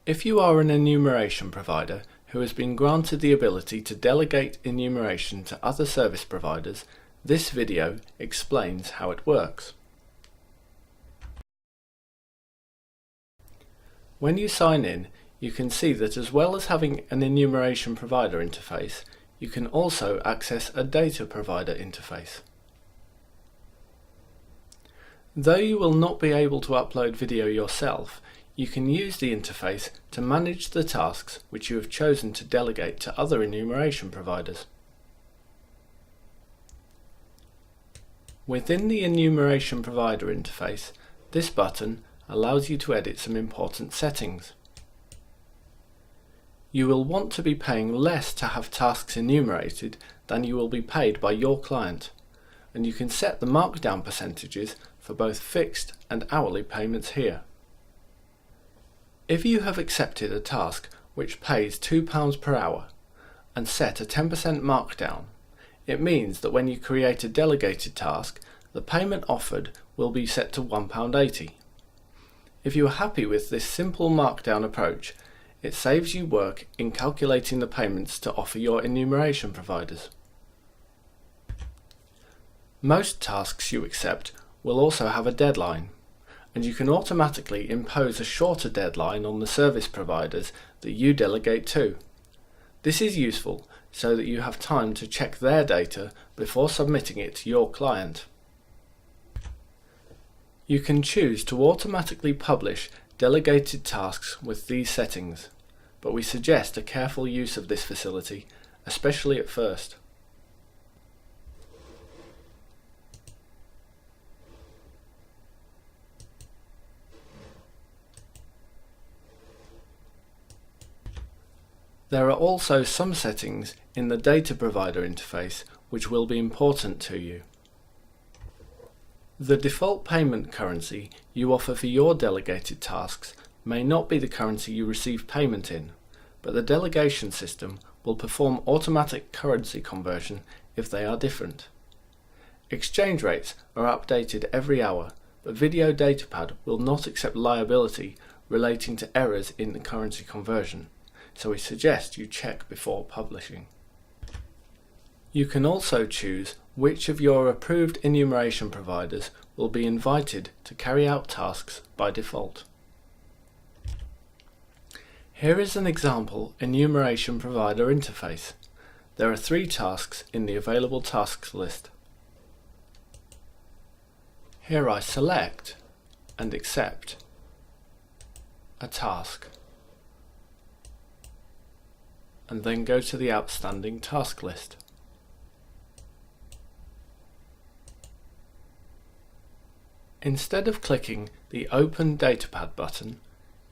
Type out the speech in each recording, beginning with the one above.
If you are an enumeration provider who has been granted the ability to delegate enumeration to other service providers, this video explains how it works. When you sign in, you can see that as well as having an enumeration provider interface, you can also access a data provider interface. Though you will not be able to upload video yourself, you can use the interface to manage the tasks which you have chosen to delegate to other enumeration providers. Within the enumeration provider interface, this button allows you to edit some important settings. You will want to be paying less to have tasks enumerated than you will be paid by your client, and you can set the markdown percentages for both fixed and hourly payments here. If you have accepted a task which pays £2 per hour and set a 10% markdown, it means that when you create a delegated task, the payment offered will be set to £1.80. If you are happy with this simple markdown approach, it saves you work in calculating the payments to offer your enumeration providers. Most tasks you accept will also have a deadline, and you can automatically impose a shorter deadline on the service providers that you delegate to. This is useful so that you have time to check their data before submitting it to your client. You can choose to automatically publish delegated tasks with these settings, but we suggest a careful use of this facility, especially at first. There are also some settings in the data provider interface which will be important to you. The default payment currency you offer for your delegated tasks may not be the currency you receive payment in, but the delegation system will perform automatic currency conversion if they are different. Exchange rates are updated every hour, but Video Datapad will not accept liability relating to errors in the currency conversion, so we suggest you check before publishing. You can also choose which of your approved enumeration providers will be invited to carry out tasks by default. Here is an example enumeration provider interface. There are 3 tasks in the available tasks list. Here I select and accept a task, and then go to the outstanding task list. Instead of clicking the Open Datapad button,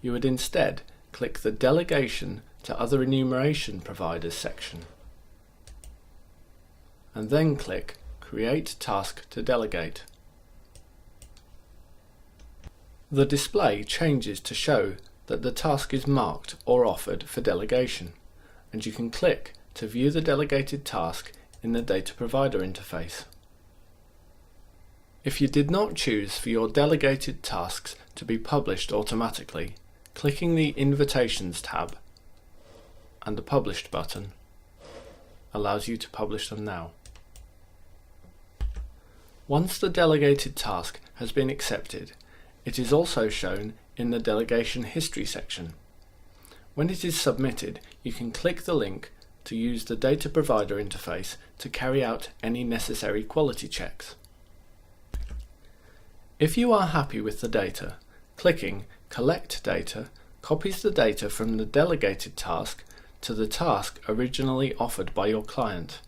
you would instead click the Delegation to Other Enumeration Providers section, and then click Create Task to Delegate. The display changes to show that the task is marked or offered for delegation, and you can click to view the delegated task in the data provider interface. If you did not choose for your delegated tasks to be published automatically, clicking the Invitations tab and the Published button allows you to publish them now. Once the delegated task has been accepted, it is also shown in the Delegation History section. When it is submitted, you can click the link to use the data provider interface to carry out any necessary quality checks. If you are happy with the data, clicking Collect Data copies the data from the delegated task to the task originally offered by your client.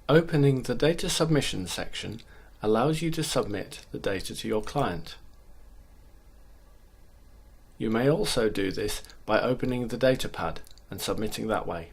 Opening the Data Submission section allows you to submit the data to your client. You may also do this by opening the Datapad and submitting that way.